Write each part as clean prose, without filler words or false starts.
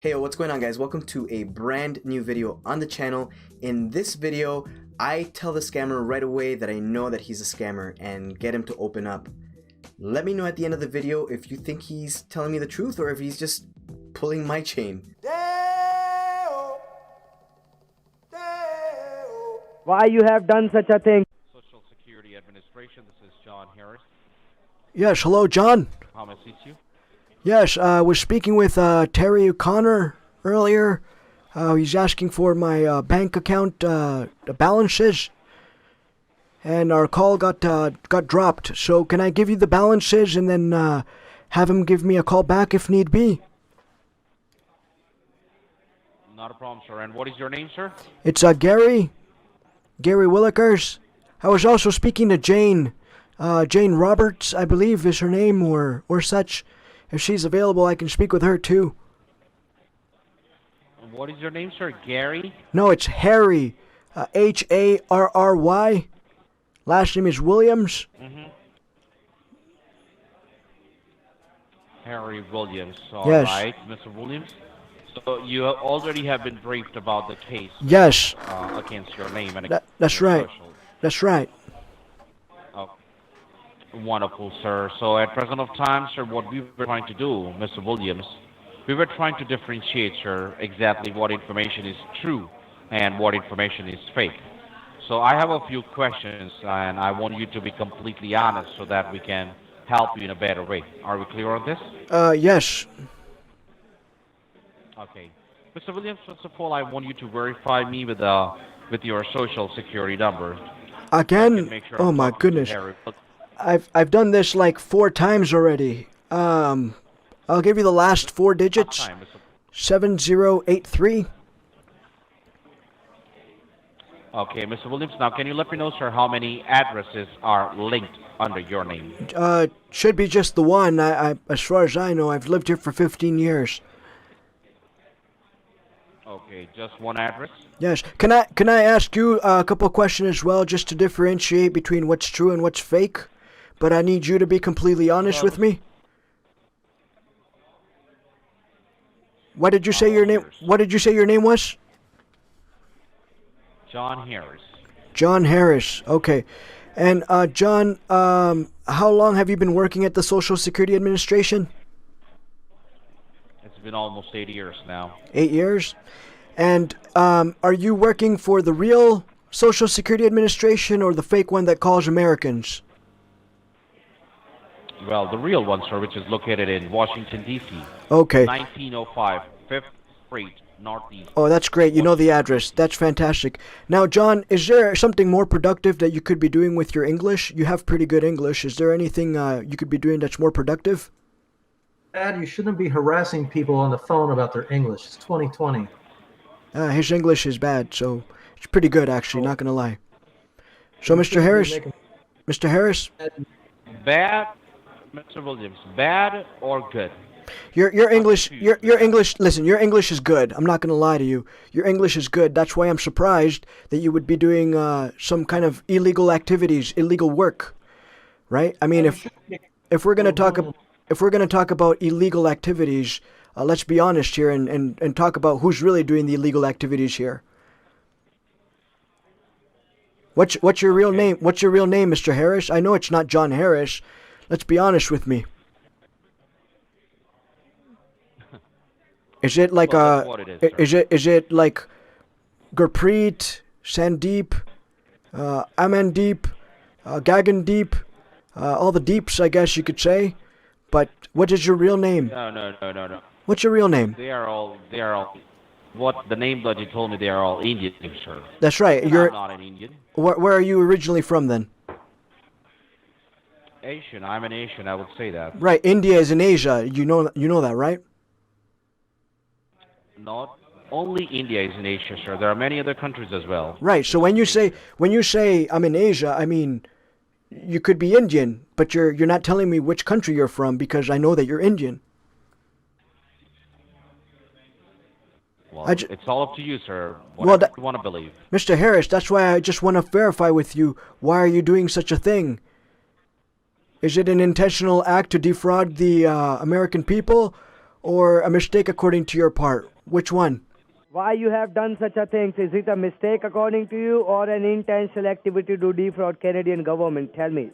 Hey, what's going on, guys? Welcome to a brand new video on the channel. In this video, I tell the scammer right away that I know that he's a scammer and get him to open up. Let me know at the end of the video if you think he's telling me the truth or if he's just pulling my chain. Why you have done such a thing? Social Security Administration, this is John Harris. Yes, hello, John. How may I assist you? Yes, I was speaking with Terry O'Connor earlier. He's asking for my bank account balances, and our call got dropped. So can I give you the balances and then have him give me a call back if need be? Not a problem, sir. And what is your name, sir? It's Gary Willikers. I was also speaking to Jane Roberts, I believe is her name, or such. If she's available, I can speak with her too. What is your name, sir? Gary? No, it's Harry. Harry. Last name is Williams. Harry Williams. Yes. All right, Mr. Williams. So you already have been briefed about the case. Yes. Against your name and That's your right. social. That's right. Oh, wonderful, sir. So at present of time, sir, what we were trying to do, Mr. Williams, we were trying to differentiate, sir, exactly what information is true and what information is fake. So I have a few questions, and I want you to be completely honest so that we can help you in a better way. Are we clear on this? Yes. Okay. Mr. Williams, first of all, I want you to verify me with your social security number. Again? Make sure Oh I'm my talking to goodness. Harry. I've done this like 4 times already. I'll give you the last 4 digits. Time, Mr. 7083. Okay, Mr. Williams, now can you let me know, sir, how many addresses are linked under your name? Should be just the one. As far as I know, I've lived here for 15 years. Okay, just one address? Yes. Can I ask you a couple of questions as well, just to differentiate between what's true and what's fake? But I need you to be completely honest with me. What did you say your name? What did you say your name was? John Harris. John Harris. Okay. And John, how long have you been working at the Social Security Administration? It's been almost 8 years now. 8 years. And are you working for the real Social Security Administration or the fake one that calls Americans? Well, the real one, sir, which is located in Washington, D.C. Okay. 1905 5th Street, Northeast. Oh, that's great. You know the address. That's fantastic. Now, John, is there something more productive that you could be doing with your English? You have pretty good English. Is there anything you could be doing that's more productive? Dad, you shouldn't be harassing people on the phone about their English. It's 2020. His English is bad, so it's pretty good, actually, not gonna lie. So, Mr. Harris, Bad, Mr. Williams, bad or good? your English, your English. Listen, your English is good. I'm not gonna lie to you. Your English is good. That's why I'm surprised that you would be doing some kind of illegal activities, illegal work, right? I mean, if we're gonna talk about illegal activities. Let's be honest here and talk about who's really doing the illegal activities here. What's your real name? What's your real name, Mr. Harris? I know it's not John Harris. Let's be honest with me. Is it like Well, that's what it is, sir. is it like Gurpreet, Sandeep, Amandeep, Gagandeep, all the deeps, I guess you could say. But what is your real name? No. What's your real name? They are all, what the name that you told me, they are all Indian, sir. That's right. And You're I'm not an Indian. where are you originally from then? Asian, I'm an Asian, I would say that. Right, India is in Asia. You know that, right? Not only India is in Asia, sir. There are many other countries as well. Right. So when you say I'm in Asia, I mean you could be Indian, but you're not telling me which country you're from because I know that you're Indian. Well, I it's all up to you, sir. Well, Whatever you want to believe. Mr. Harris, that's why I just want to verify with you, why are you doing such a thing? Is it an intentional act to defraud the American people? or a mistake according to your part? Which one? Why you have done such a thing? Is it a mistake according to you or an intentional activity to defraud Canadian government? Tell me.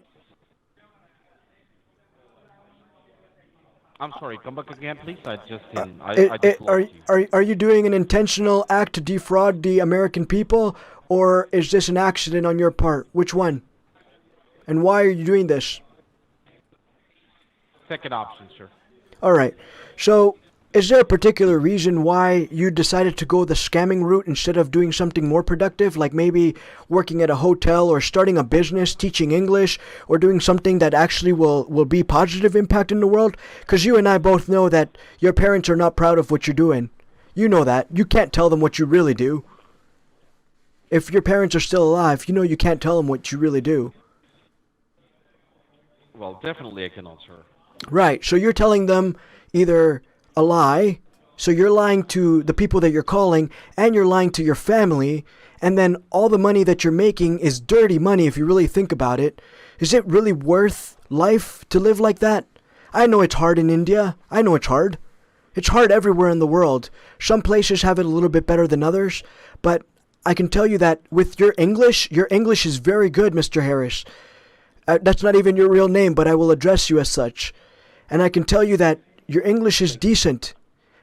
I'm sorry, come back again, please. I just didn't. I just Are, lost you. are you doing an intentional act to defraud the American people, or is this an accident on your part? Which one? And why are you doing this? Second option, sir. All right. So, is there a particular reason why you decided to go the scamming route instead of doing something more productive, like maybe working at a hotel or starting a business, teaching English, or doing something that actually will be positive impact in the world? Because you and I both know that your parents are not proud of what you're doing. You know that. You can't tell them what you really do. If your parents are still alive, you know you can't tell them what you really do. Well, definitely I cannot, sir. Right. So you're telling them either a lie, so you're lying to the people that you're calling, and you're lying to your family, and then all the money that you're making is dirty money if you really think about it. Is it really worth life to live like that? I know it's hard in India. I know it's hard. It's hard everywhere in the world. Some places have it a little bit better than others, but I can tell you that with your English is very good, Mr. Harris. That's not even your real name, but I will address you as such. And I can tell you that your English is decent,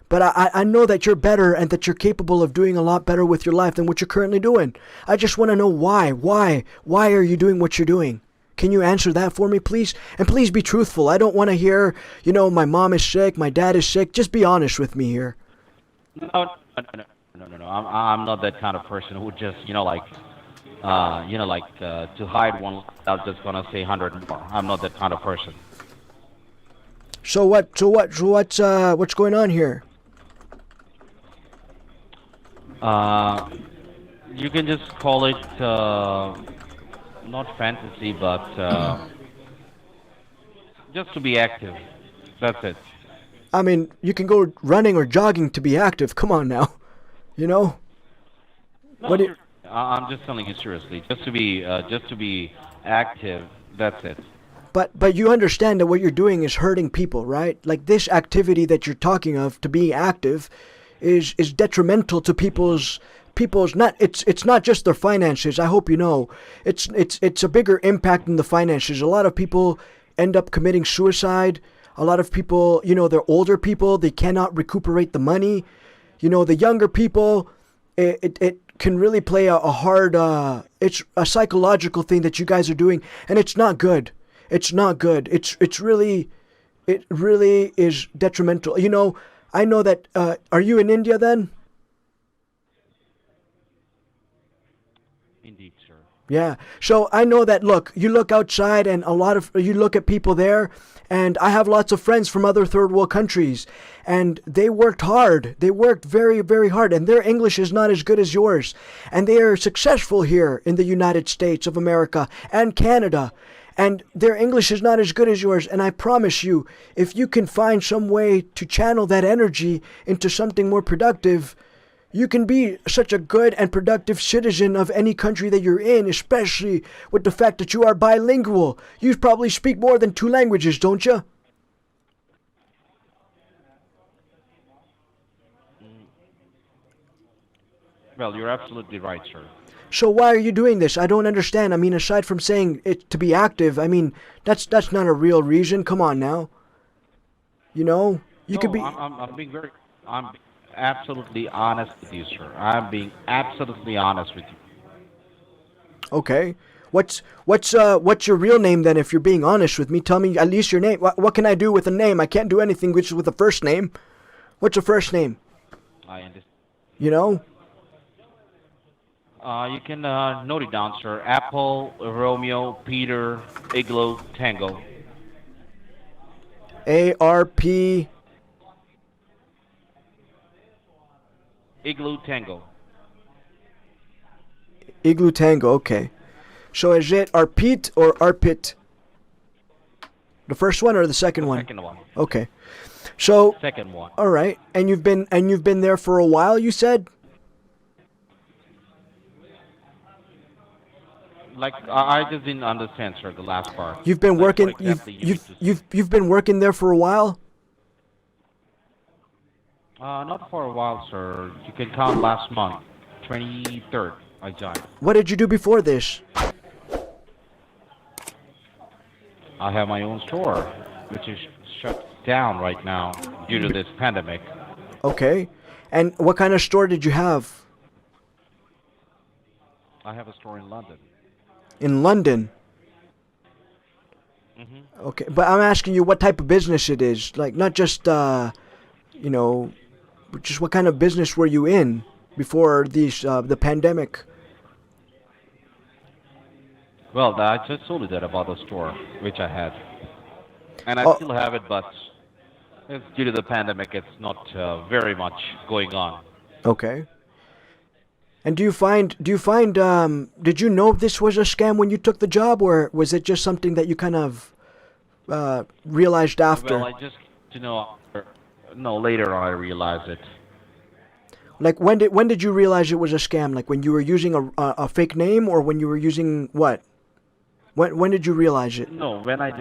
but I know that you're better and that you're capable of doing a lot better with your life than what you're currently doing. I just want to know why. Why are you doing what you're doing? Can you answer that for me, please? And please be truthful. I don't want to hear, my mom is sick, my dad is sick. Just be honest with me here. No. I'm not that kind of person who just, to hide one without just gonna say 100 more. I'm not that kind of person. So what's going on here? You can just call it not fantasy, but just to be active. That's it. I mean, you can go running or jogging to be active. Come on now, No, What do you- I'm just telling you seriously. Just to be active. That's it. But you understand that what you're doing is hurting people, right? Like this activity that you're talking of to be active is detrimental to people's not it's not just their finances. I hope you know. It's a bigger impact than the finances. A lot of people end up committing suicide. A lot of people, they're older people, they cannot recuperate the money. The younger people, it can really play a hard it's a psychological thing that you guys are doing, and it's not good. It's not good. It really is detrimental. I know that. Are you in India then? Indeed, sir. Yeah. So I know that. Look, you look outside, and you look at people there, and I have lots of friends from other third world countries, and they worked hard. They worked very, very hard, and their English is not as good as yours, and they are successful here in the United States of America and Canada. And their English is not as good as yours. And I promise you, if you can find some way to channel that energy into something more productive, you can be such a good and productive citizen of any country that you're in, especially with the fact that you are bilingual. You probably speak more than 2 languages, don't you? Well, you're absolutely right, sir. So why are you doing this? I don't understand. I mean, aside from saying it to be active, I mean, that's not a real reason. Come on now. You could be. I'm absolutely honest with you, sir. I'm being absolutely honest with you. Okay. What's your real name then? If you're being honest with me, tell me at least your name. What can I do with a name? I can't do anything with a first name. What's your first name? I understand. You can note it down, sir. Apple, Romeo, Peter, Igloo, Tango. A-R-P... Igloo, Tango. Igloo Tango, okay. So is it Arpit or Arpit? The first one or the second one? Second one. Okay. So... Second one. All right. And you've been there for a while, you said? Like I just didn't understand, sir, the last part. You've been Like, working. what exactly You've been working there for a while. Not for a while, sir. You can count last month, 23rd, I joined. What did you do before this? I have my own store, which is shut down right now due to this pandemic. Okay. And what kind of store did you have? I have a store in London. In London? Okay, but I'm asking you what type of business it is. Like, not just, you know, just what kind of business were you in before the pandemic? Well, I just told you that about the store, which I had. And I Oh. still have it, but it's due to the pandemic, it's not very much going on. Okay. And did you know this was a scam when you took the job, or was it just something that you kind of realized after? Well, I just, you know, no, later on I realized it. Like, when did you realize it was a scam? Like, when you were using a fake name, or when you were using what? When did you realize it? No, when I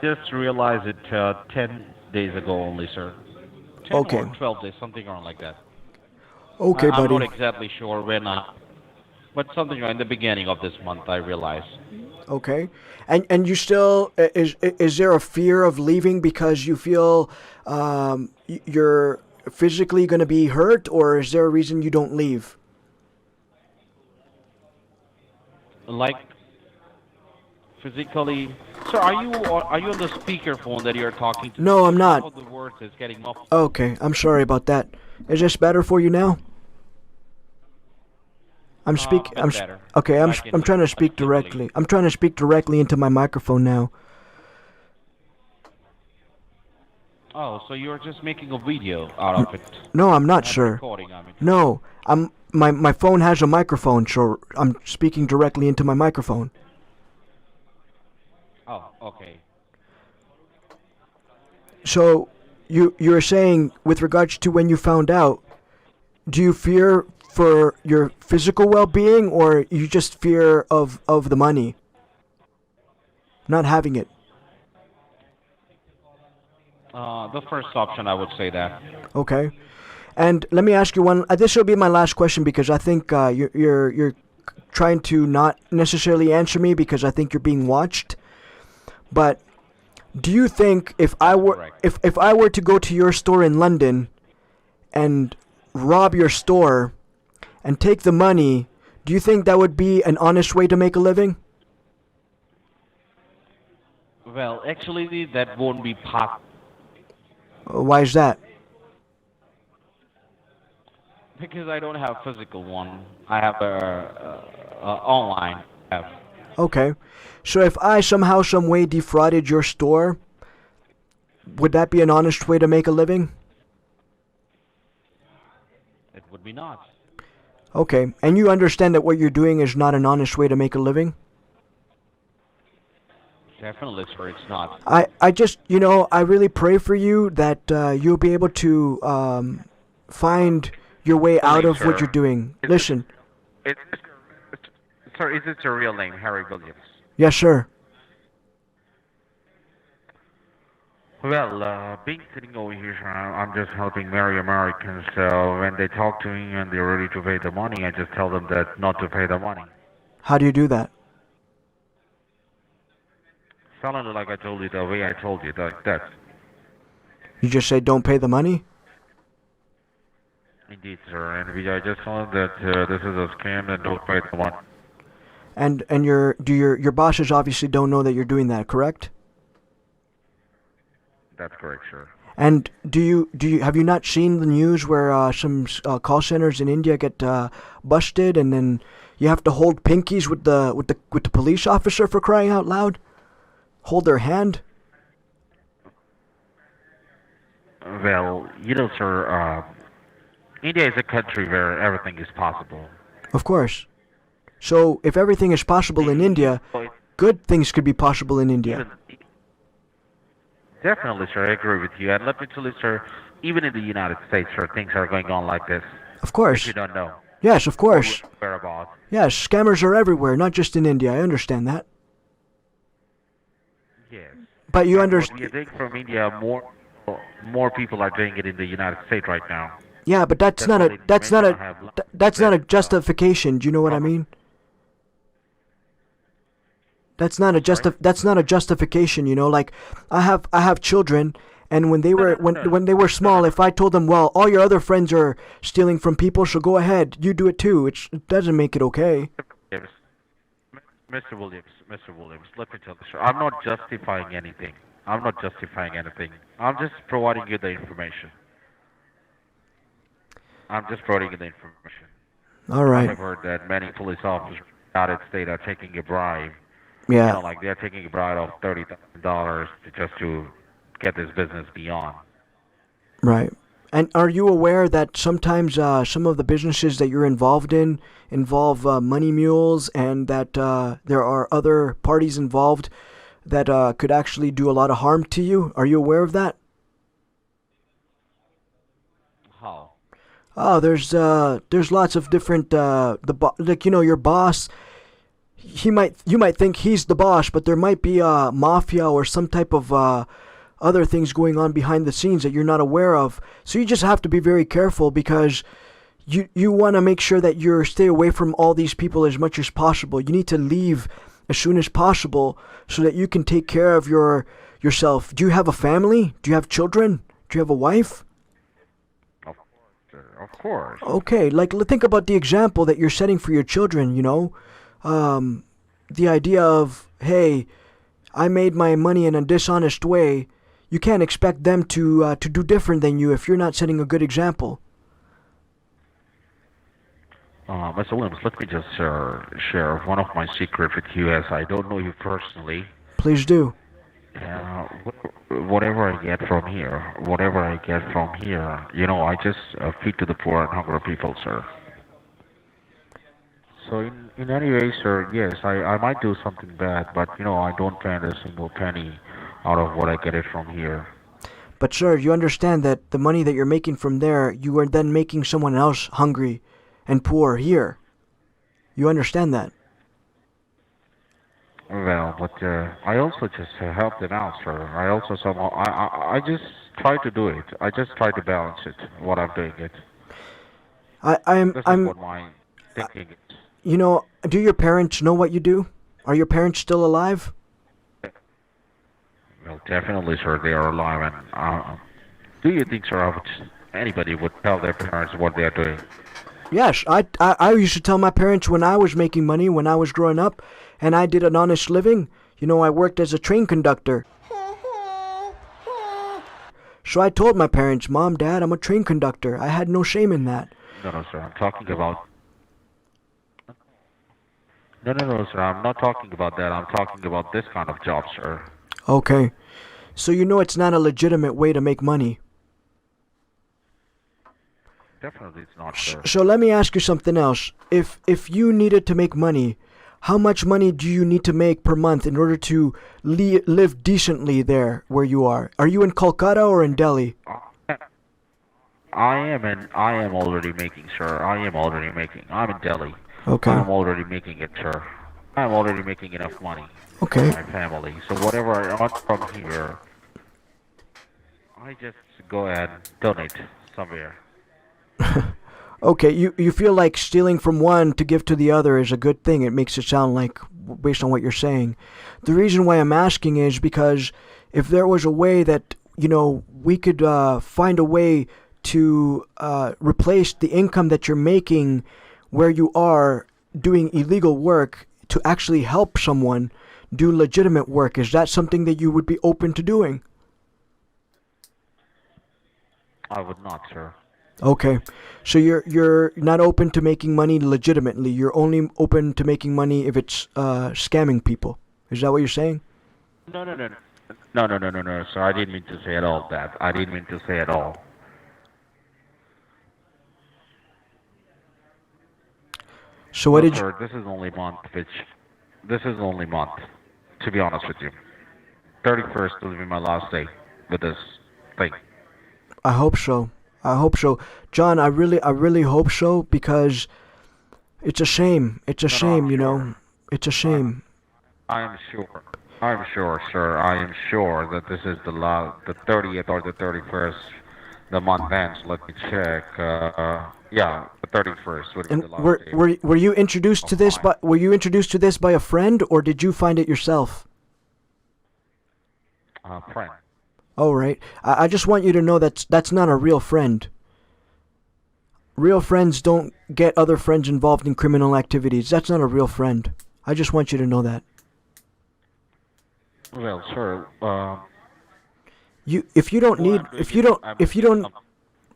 just realized it 10 days ago only, sir. 10 Okay. or 12 days, something around like that. Okay, I'm buddy. not exactly sure when, but something in the beginning of this month I realized. Okay, and you still is there a fear of leaving because you feel you're physically going to be hurt, or is there a reason you don't leave? Like physically, sir, are you on the speakerphone that you're talking to? No, I'm not. All the words is getting muffled. Okay, I'm sorry about that. Is this better for you now? I'm speaking. bit better. Okay. I can I'm trying to speak simply- directly. I'm trying to speak directly into my microphone now. Oh, so you're just making a video out of it? No, I'm not, And sir. recording, I mean. No, my phone has a microphone, so I'm speaking directly into my microphone. Oh, okay. So you're saying, with regards to when you found out, do you fear for your physical well-being, or you just fear of the money, not having it? The first option, I would say that. Okay. And let me ask you one. This will be my last question, because I think you're trying to not necessarily answer me because I think you're being watched. But do you think if I were Correct. if I were to go to your store in London and rob your store and take the money, do you think that would be an honest way to make a living? Well, actually, that won't be possible. Why is that? Because I don't have a physical one. I have a online app. Okay. So if I somehow, some way defrauded your store, would that be an honest way to make a living? It would be not. Okay. And you understand that what you're doing is not an honest way to make a living? Definitely, sir, it's not. I just, I really pray for you that you'll be able to find your way out of what sir. you're doing. Is it- Listen. Sir, is it your real name, Harry Williams? Yes, sir. Well, being sitting over here, sir, I'm just helping marry Americans. So when they talk to me and they're ready to pay the money, I just tell them that not to pay the money. How do you do that? Sounded like I told you the way I told you, like that. You just say don't pay the money? Indeed, sir. And I just told them that this is a scam and don't pay the money. And your bosses obviously don't know that you're doing that, correct? That's correct, sir. And have you not seen the news where some call centers in India get busted, and then you have to hold pinkies with the police officer, for crying out loud? Hold their hand? Well, sir, India is a country where everything is possible. Of course. So if everything is possible in India, good things could be possible in India. Definitely, sir, I agree with you. And let me tell you, sir, even in the United States, sir, things are going on like this. Of course. You don't know. Yes, of course. Whereabouts. Yes, scammers are everywhere, not just in India. I understand that. Yes. But you What we are understand. doing from India more. more people are doing it in the United States right now. Yeah, but that's That's not what a the that's not information a I have. that's not a That, justification. Do you know what I problem- mean? Sorry? That's not a justification, you know. Like I have children, and when they No, were no, no, no, when they were no, no, small, no. if I told them, well, all your other friends are stealing from people, so go ahead, you do it too. It doesn't make it okay. Yes. Mr. Williams, let me tell you, sir. I'm not justifying anything. I'm not justifying anything. I'm just providing you the information. I'm just providing you the information. All I right. have heard that many police officers in the United States are taking a bribe. Yeah. Like they're taking a bribe of $30,000 just to get this business beyond. Right. And are you aware that sometimes some of the businesses that you're involved in involve money mules, and that there are other parties involved that could actually do a lot of harm to you? Are you aware of that? How? Oh, there's lots of different like, you know, your boss. You might think he's the boss, but there might be mafia or some type of other things going on behind the scenes that you're not aware of. So you just have to be very careful, because you want to make sure that you stay away from all these people as much as possible. You need to leave as soon as possible so that you can take care of yourself. Do you have a family? Do you have children? Do you have a wife? Of course, sir. Of course. Okay, like think about the example that you're setting for your children, you know. The idea of, hey, I made my money in a dishonest way. You can't expect them to do different than you if you're not setting a good example. Mr. Williams, let me just share one of my secrets with you, as I don't know you personally. Please do. Whatever I get from here, I just feed to the poor and hungry people, sir. So in any way, sir, yes, I might do something bad, but I don't spend a single penny out of what I get it from here. But sir, you understand that the money that you're making from there, you are then making someone else hungry and poor here. You understand that? Well, but I also just help them out, sir. I also somehow I just try to do it. I just try to balance it. What I'm doing it. This is what my thinking is. You know, do your parents know what you do? Are your parents still alive? Well, definitely, sir. They are alive, and do you think, sir, anybody would tell their parents what they are doing? Yes, I used to tell my parents when I was making money, when I was growing up, and I did an honest living. You know, I worked as a train conductor. So I told my parents, Mom, Dad, I'm a train conductor. I had no shame in that. No, sir. I'm talking about... No, sir. I'm not talking about that. I'm talking about this kind of job, sir. Okay. So you know it's not a legitimate way to make money. Definitely it's not, sir. So let me ask you something else. If you needed to make money, how much money do you need to make per month in order to live decently there where you are? Are you in Kolkata or in Delhi? I am already making, sir. I'm in Delhi. Okay. I'm already making it, sir. I'm already making enough money Okay. for my family. So whatever I earn from here, I just go and donate somewhere. Okay, you feel like stealing from one to give to the other is a good thing. It makes it sound like, based on what you're saying. The reason why I'm asking is because if there was a way that, we could find a way to replace the income that you're making where you are doing illegal work to actually help someone do legitimate work, is that something that you would be open to doing? I would not, sir. Okay, so you're not open to making money legitimately. You're only open to making money if it's scamming people. Is that what you're saying? No, sir. I didn't mean to say at all that. I didn't mean to say at all. So what did you? Sir, this is only month. To be honest with you, 31st will be my last day with this thing. I hope so. John, I really hope so, because it's a shame. It's a shame, sure. It's a shame. I am sure. I'm sure, sir. I am sure that this is the 30th or the 31st. The month ends. Let me check. Yeah, the 31st would be And the last day were you introduced of to this mine. by a friend, or did you find it yourself? Friend. Oh, right. I just want you to know that's not a real friend. Real friends don't get other friends involved in criminal activities. That's not a real friend. I just want you to know that. Well, sir. You, if you don't What need, I'm doing is if you don't, no,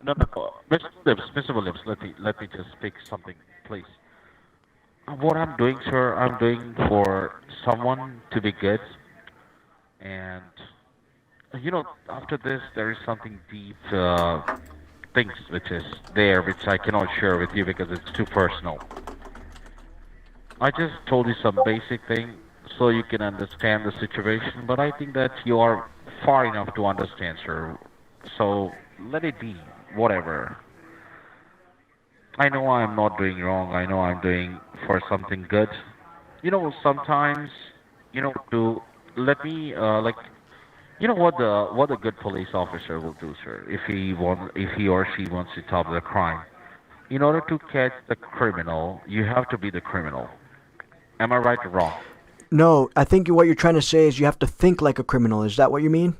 no, Mr. Williams, Mr. Williams, let me just speak something, please. What I'm doing, sir, I'm doing for someone to be good, and after this, there is something deep, things which is there, which I cannot share with you because it's too personal. I just told you some basic thing so you can understand the situation, but I think that you are far enough to understand, sir. So let it be, whatever. I know I'm not doing wrong. I know I'm doing for something good. Sometimes, to let me what the good police officer will do, sir, if he or she wants to stop the crime. In order to catch the criminal, you have to be the criminal. Am I right or wrong? no. I think what you're trying to say is you have to think like a criminal. Is that what you mean?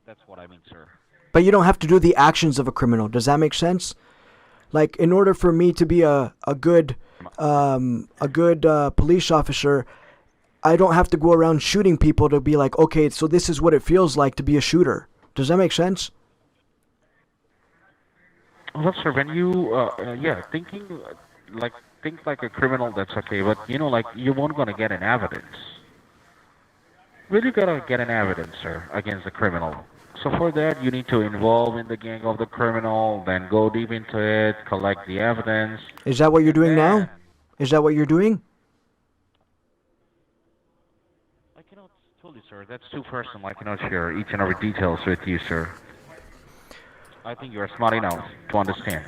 That's what I mean, sir. But you don't have to do the actions of a criminal. Does that make sense? Like, in order for me to be a good police officer, I don't have to go around shooting people to be like, okay, so this is what it feels like to be a shooter. Does that make sense? Well, sir, when you, thinking like think like a criminal, that's okay. But like you won't gonna get an evidence. Really gotta get an evidence, sir, against the criminal. So for that, you need to involve in the gang of the criminal, then go deep into it, collect the evidence, Is that what you're and doing then now? Is that what you're doing? I cannot tell you, sir. That's too personal. I cannot share each and every details with you, sir. I think you are smart enough to understand.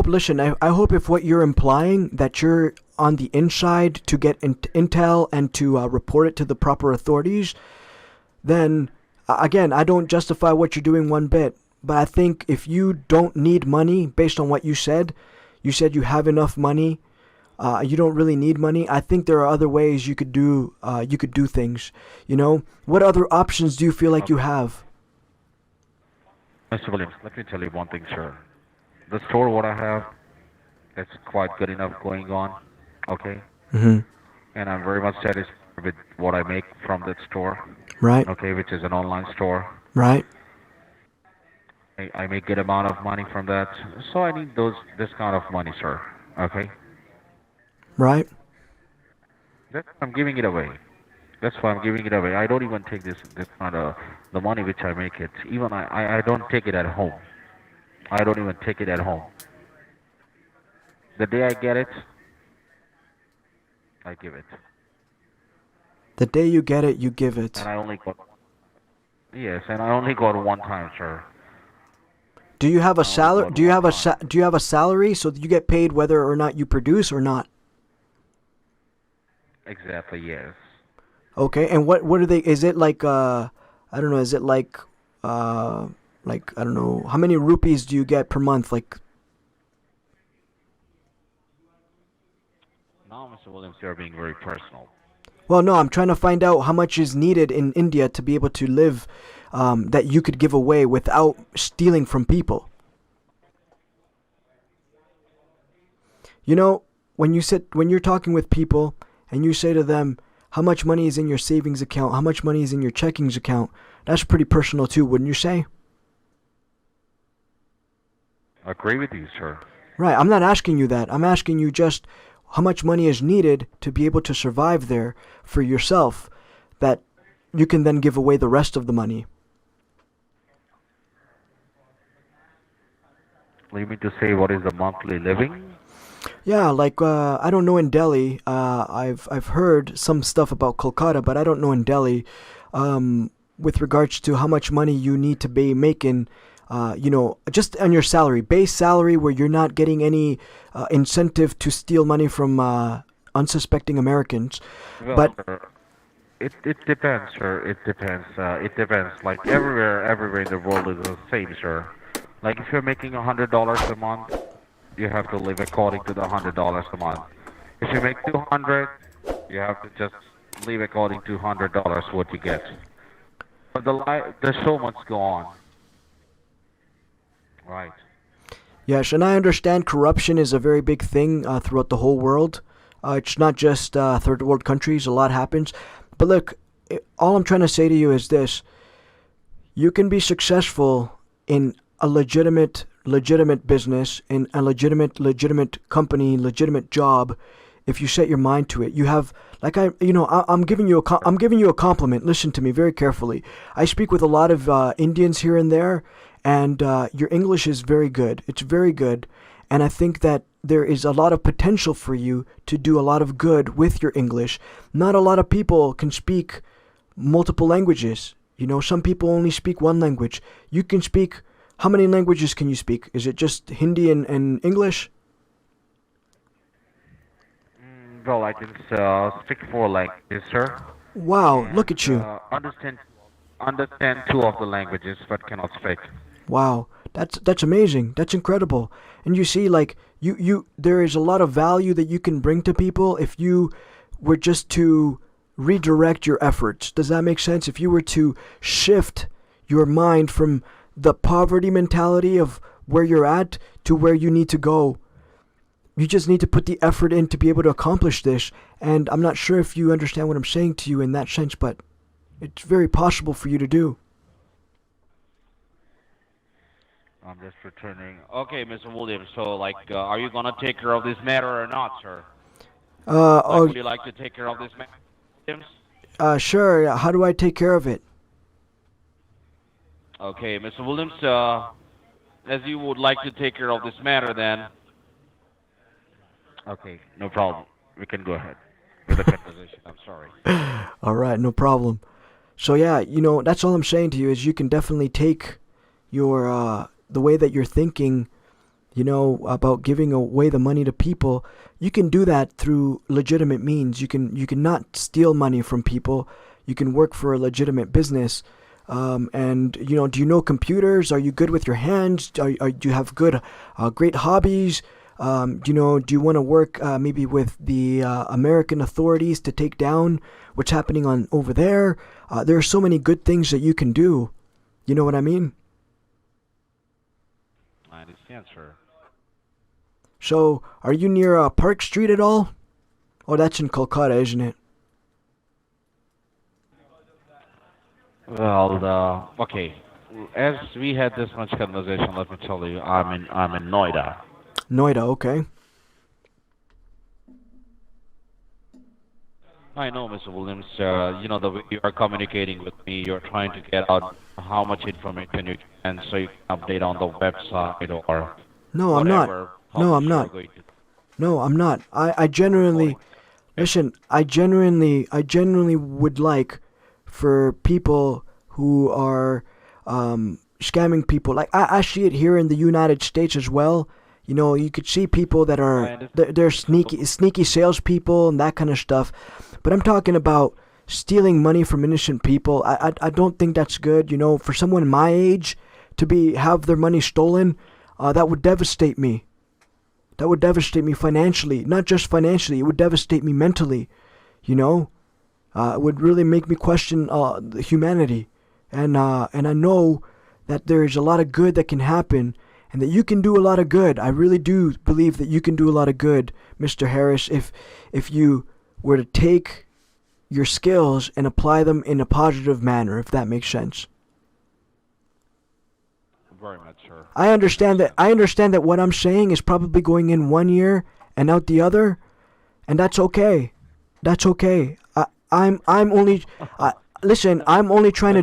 Listen, I hope if what you're implying that you're on the inside to get intel and to report it to the proper authorities, then again, I don't justify what you're doing one bit. But I think if you don't need money, based on what you said you have enough money, you don't really need money. I think there are other ways you could do things. What other options do you feel like you have? Mr. Williams, let me tell you one thing, sir. The store, what I have, it's quite good enough going on, okay? Hmm. And I'm very much satisfied with what I make from that store, Right, okay, which is an online store. right, I make good amount of money from that, so I need this kind of money, sir, okay? right. That's why I'm giving it away. That's why I'm giving it away. I don't even take this kind of the money which I make it. Even I don't take it at home. I don't even take it at home. The day I get it, I give it. The day you get it, you give it. And I only got yes, and I only got one time, sir. Do you have a I only salary? got Do you one have a time. do you have a salary so that you get paid whether or not you produce or not? Exactly, yes. Okay, and what are they? Is it like I don't know. Is it like I don't know. How many rupees do you get per month? Like, Now, Mr. Williams, you're being very personal. well, no, I'm trying to find out how much is needed in India to be able to live, that you could give away without stealing from people. When you're talking with people and you say to them, how much money is in your savings account? How much money is in your checkings account? That's pretty personal too, wouldn't you say? I agree with you, sir. Right, I'm not asking you that. I'm asking you just how much money is needed to be able to survive there for yourself, that you can then give away the rest of the money. You mean to say what is the monthly living? Yeah, like I don't know in Delhi. I've heard some stuff about Kolkata, but I don't know in Delhi. With regards to how much money you need to be making, just on your salary, base salary, where you're not getting any incentive to steal money from unsuspecting Americans. Well, But sir, it depends, sir. It depends. It depends. Like everywhere in the world is the same, sir. Like if you're making $100 a month, you have to live according to the $100 a month. If you make 200, you have to just live according to $100 what you get. But the show must go on, right? yes, and I understand corruption is a very big thing throughout the whole world. It's not just third world countries. A lot happens. But look, all I'm trying to say to you is this: you can be successful in a legitimate business, in a legitimate company, legitimate job, if you set your mind to it. You have, like I'm giving you I'm giving you a compliment. Listen to me very carefully. I speak with a lot of Indians here and there, and your English is very good. It's very good, and I think that there is a lot of potential for you to do a lot of good with your English. Not a lot of people can speak multiple languages. Some people only speak one language. You can speak. How many languages can you speak? Is it just Hindi and English? Well, I can speak 4 languages, sir. Wow, And look at you. understand 2 of the languages, but cannot speak. Wow, that's amazing. That's incredible. And you see, like there is a lot of value that you can bring to people if you were just to redirect your efforts. Does that make sense? If you were to shift your mind from the poverty mentality of where you're at to where you need to go. You just need to put the effort in to be able to accomplish this. And I'm not sure if you understand what I'm saying to you in that sense, but it's very possible for you to do. I'm just returning. Okay, Mr. Williams. So, are you gonna take care of this matter or not, sir? Would you like to take care of this matter, Williams? Sure. How do I take care of it? Okay, Mr. Williams. As you would like to take care of this matter, then. Okay, no problem. We can go ahead with the conversation. I'm sorry. All right, no problem. So yeah, that's all I'm saying to you is you can definitely take your the way that you're thinking, about giving away the money to people. You can do that through legitimate means. You can not steal money from people. You can work for a legitimate business. And do you know computers? Are you good with your hands? Do you have great hobbies? Do you want to work maybe with the American authorities to take down what's happening on over there? There are so many good things that you can do. You know what I mean? I understand, sir. So, are you near Park Street at all? Oh, that's in Kolkata, isn't it? Well, okay. As we had this much conversation, let me tell you, I'm in Noida. Noida, okay. I know, Mr. Williams. The way you are communicating with me, you're trying to get out how much information you can, so you can update on the website or No, I'm not. whatever. No, I'm publisher not. are going to- No, I'm not. I genuinely, listen, I genuinely would like for people who are scamming people. Like I see it here in the United States as well. You could see people that I are understand. they're sneaky salespeople and that kind of stuff. But I'm talking about stealing money from innocent people. I don't think that's good. For someone my age to have their money stolen, that would devastate me. That would devastate me financially. Not just financially, it would devastate me mentally. It would really make me question the humanity. And I know that there is a lot of good that can happen, and that you can do a lot of good. I really do believe that you can do a lot of good, Mr. Harris, if you were to take your skills and apply them in a positive manner, if that makes sense. Very much, sir. I understand that what I'm saying is probably going in one ear and out the other, and that's okay. That's okay. I'm only listen, I'm only trying to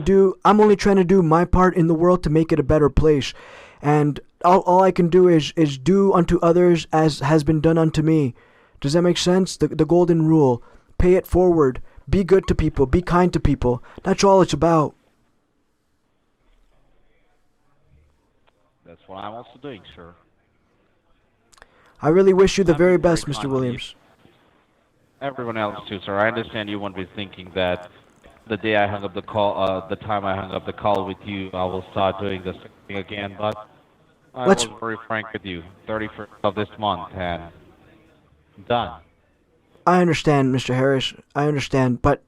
do my part in the world to make it a better place. And all I can do is do unto others as has been done unto me. Does that make sense? The golden rule. Pay it forward. Be good to people. Be kind to people. That's all it's about. That's what I'm also doing, sir. I really wish you the I'm very being very best, Mr. kind to you. Williams. everyone else too, sir. I understand you won't be thinking that the day I hung up the call, the time I hung up the call with you, I will start doing the same thing again. But I Let's. was very frank with you. 31st of this month, and done. I understand, Mr. Harris. I understand, but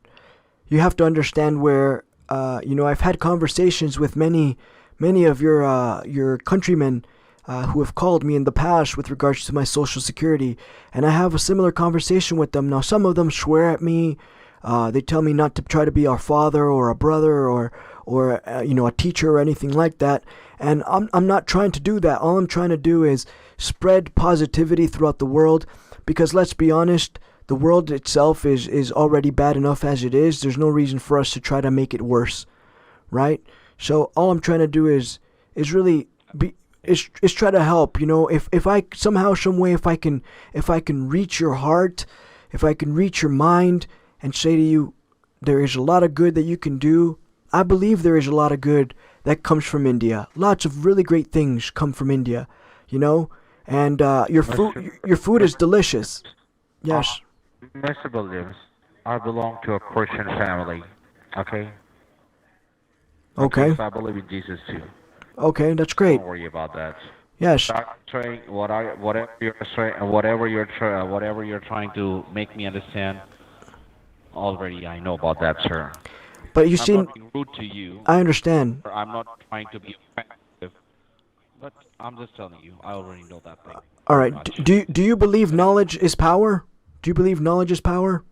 you have to understand where I've had conversations with many of your countrymen who have called me in the past with regards to my social security, and I have a similar conversation with them. Now, some of them swear at me. They tell me not to try to be our father or a brother or a teacher or anything like that. And I'm not trying to do that. All I'm trying to do is spread positivity throughout the world, because let's be honest, the world itself is already bad enough as it is. There's no reason for us to try to make it worse, right? So all I'm trying to do is really is try to help. If I somehow, some way, if I can reach your heart, if I can reach your mind and say to you, there is a lot of good that you can do. I believe there is a lot of good that comes from India. Lots of really great things come from India, and your food is delicious. Yes. Mr. Williams, I belong to a Christian family. Okay. Okay. So I believe in Jesus too. Okay, that's great. Don't worry about that. Yes. Whatever you're trying to make me understand, already I know about that, sir. But you I'm see, not being rude to you. I understand. Or I'm not trying to be offensive, but I'm just telling you, I already know that thing. All right. Do you believe knowledge is power? Do you believe knowledge is power?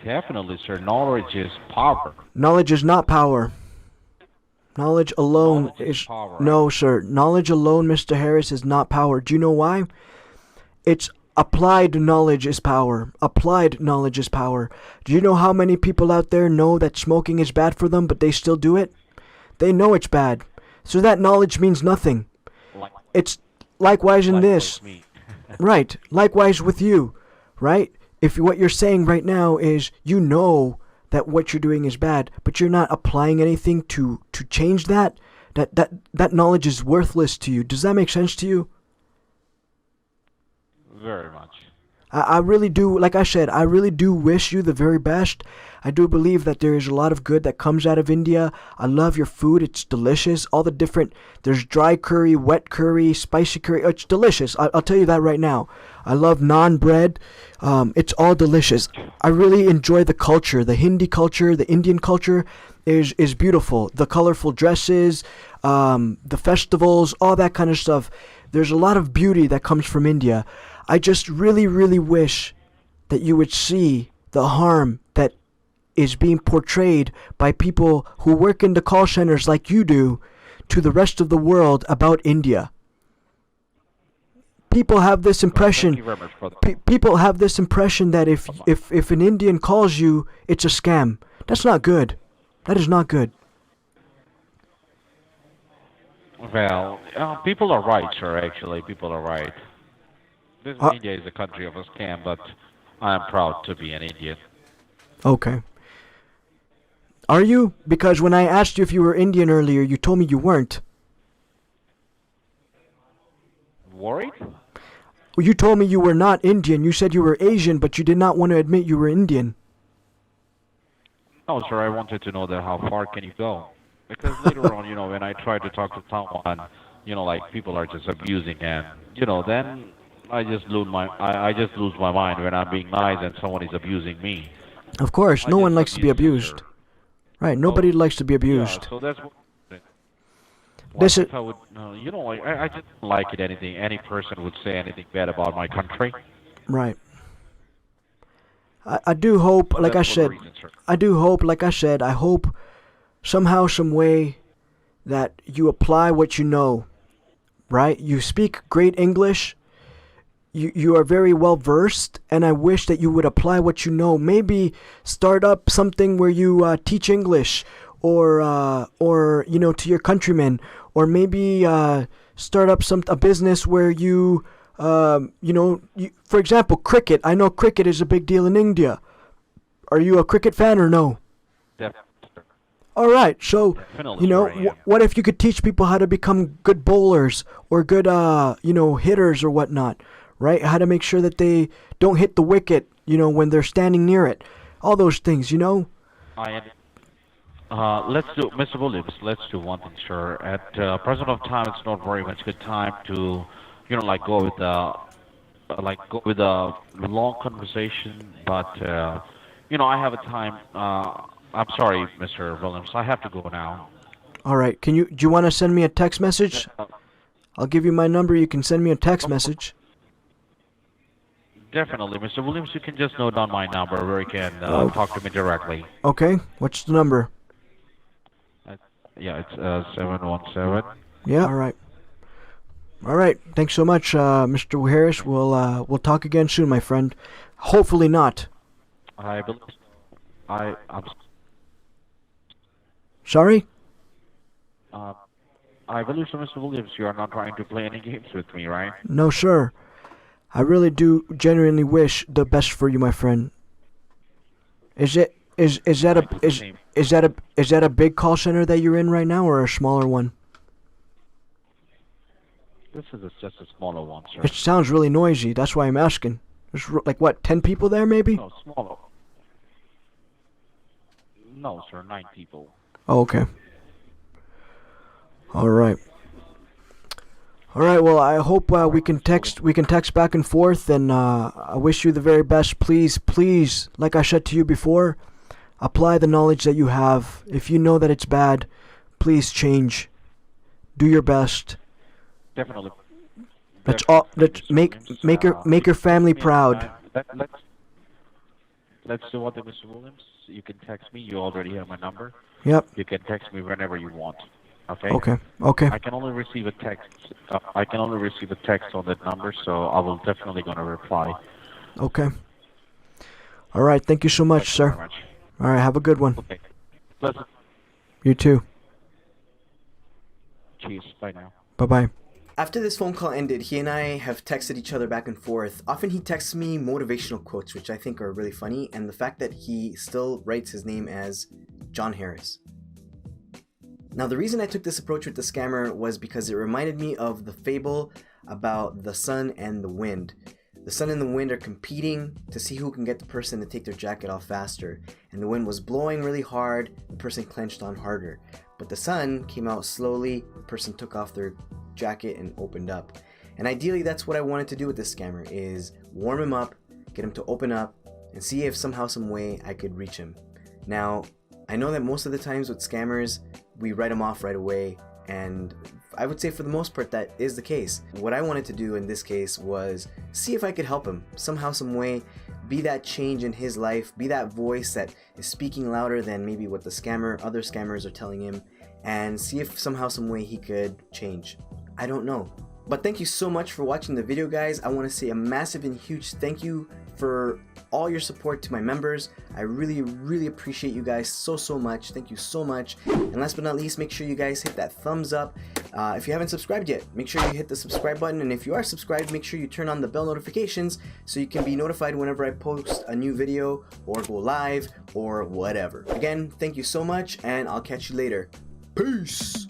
Definitely, sir. Knowledge is power. Knowledge is not power. Knowledge alone Knowledge is power, no, sir. Knowledge alone, Mr. Harris, is not power. Do you know why? It's applied knowledge is power. Applied knowledge is power. Do you know how many people out there know that smoking is bad for them, but they still do it? They know it's bad. So that knowledge means nothing. It's likewise in this. Right. Likewise with you. Right? If what you're saying right now is you know that what you're doing is bad, but you're not applying anything to change that knowledge is worthless to you. Does that make sense to you? Very much. I really do, like I said, I really do wish you the very best. I do believe that there is a lot of good that comes out of India. I love your food. It's delicious. All the different, there's dry curry, wet curry, spicy curry. It's delicious. I'll tell you that right now. I love naan bread. It's all delicious. I really enjoy the culture. The Hindi culture, the Indian culture is beautiful. The colorful dresses, the festivals, all that kind of stuff. There's a lot of beauty that comes from India. I just really, really wish that you would see the harm that is being portrayed by people who work in the call centers like you do to the rest of the world about India. People have this impression. Thank you very much, brother. People have this impression that if an Indian calls you, it's a scam. That's not good. That is not good. Well, people are right, sir. Actually, people are right. India is a country of a scam, but I am proud to be an Indian. Okay. Are you? Because when I asked you if you were Indian earlier, you told me you weren't. Worried? Well, you told me you were not Indian. You said you were Asian, but you did not want to admit you were Indian. No, sir. I wanted to know that how far can you go? Because later on, when I try to talk to someone, like people are just abusing, and then I just lose my mind when I'm being nice and someone is abusing me. Of course, no one likes to be abused. Right, nobody likes to be abused. Yeah, so that's what This is I would, I just don't like it. Any person would say anything bad about my country. right. I do hope, like I said, I hope somehow, some way that you apply what you know, right? You speak great English. You are very well versed, and I wish that you would apply what you know. Maybe start up something where you teach English, or to your countrymen, or maybe start up a business where you for example, cricket. I know cricket is a big deal in India. Are you a cricket fan or no? Definitely. All right, so Definitely, what if you could teach people how to become good bowlers or good hitters or whatnot, right? How to make sure that they don't hit the wicket, when they're standing near it. All those things, Let's do, Mr. Williams. Let's do one thing, sir. At present of time, it's not very much good time to, like go with a long conversation. But I have a time. I'm sorry, Mr. Williams. I have to go now. All right. Do you want to send me a text message? I'll give you my number. You can send me a text message. Definitely, Mr. Williams. You can just note down my number where you can talk to me directly. Okay. What's the number? Yeah, it's 717. Yeah. All right. All right. Thanks so much, Mr. Harris. We'll talk again soon, my friend. Hopefully not. I'm Sorry? I believe so, Mr. Williams. You are not trying to play any games with me, right? No, sir. I really do genuinely wish the best for you, my friend. Is that a big call center that you're in right now, or a smaller one? This is just a smaller one, sir. It sounds really noisy. That's why I'm asking. There's like what, 10 people there, maybe? No, smaller. No, sir, 9 people. Oh, okay. All right. All right. Well, I hope we can text back and forth, and I wish you the very best. Please, like I said to you before, apply the knowledge that you have. If you know that it's bad, please change. Do your best. Definitely. Let's make your family proud. Let's do one thing, Mr. Williams. You can text me. You already have my number. Yep. You can text me whenever you want. Okay. Okay. I can only receive a text. I can only receive a text on that number, so I will definitely gonna reply. Okay. All right. Thank you so much, sir. Very much. All right. Have a good one. Okay. Pleasant. You too. Cheers. Bye now. Bye-bye. After this phone call ended, he and I have texted each other back and forth. Often he texts me motivational quotes, which I think are really funny, and the fact that he still writes his name as John Harris. Now, the reason I took this approach with the scammer was because it reminded me of the fable about the sun and the wind. The sun and the wind are competing to see who can get the person to take their jacket off faster, and the wind was blowing really hard, the person clenched on harder. But the sun came out slowly, the person took off their jacket and opened up. And ideally, that's what I wanted to do with this scammer, is warm him up, get him to open up, and see if somehow, some way I could reach him. Now, I know that most of the times with scammers, we write them off right away, and I would say for the most part that is the case. What I wanted to do in this case was see if I could help him somehow, some way, be that change in his life, be that voice that is speaking louder than maybe what the other scammers are telling him, and see if somehow, some way he could change. I don't know. But thank you so much for watching the video, guys. I want to say a massive and huge thank you for all your support to my members. I really appreciate you guys so much. Thank you so much. And last but not least, make sure you guys hit that thumbs up. If you haven't subscribed yet, make sure you hit the subscribe button, and if you are subscribed, make sure you turn on the bell notifications so you can be notified whenever I post a new video or go live or whatever. Again, thank you so much, and I'll catch you later. Peace.